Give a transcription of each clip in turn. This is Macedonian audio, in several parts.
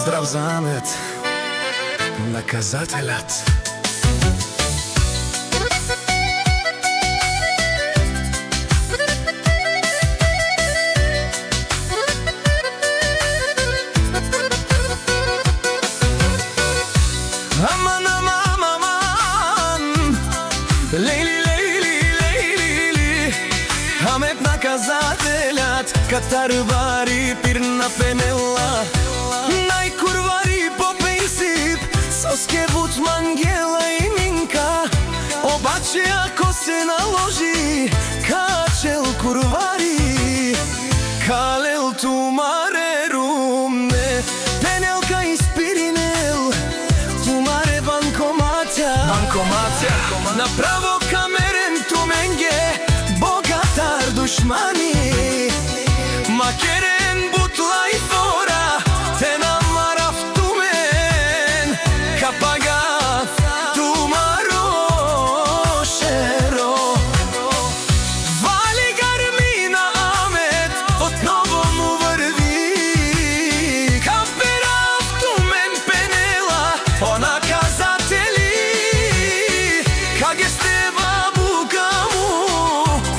Поздрав за Амет, наказателят. Аман, аман, аман, лейли, лейли, лейли, Амет наказателят, катарбари пирна пенела, најкурвари по принцип, соске бут мангела и минка, обаче ако се наложи, качел курвари, калел тумаре румне, пенелка испиринел, тумаре банкоматя, направо камерен туменге, богатар душмани, макерен бутла и фора, те намарав тумен, капагав тумаро шеро. Вали гармина Амет, отново му върви, каперав тумен пенела, о наказатели, каге сте бабука му,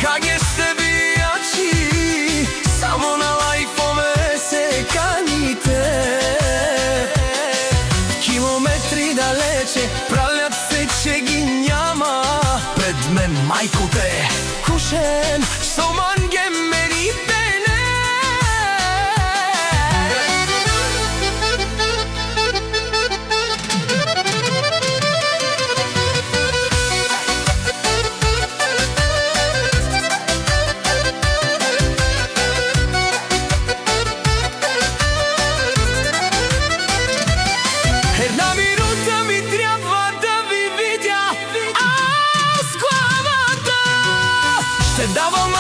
каге сте бијачи, само на лајфове се каните. Километри далече, правлят се, че ги няма, пред мен мајко те, кушен со манге мери пене. Една минута ми трябва да ви видя, аз главата ще давам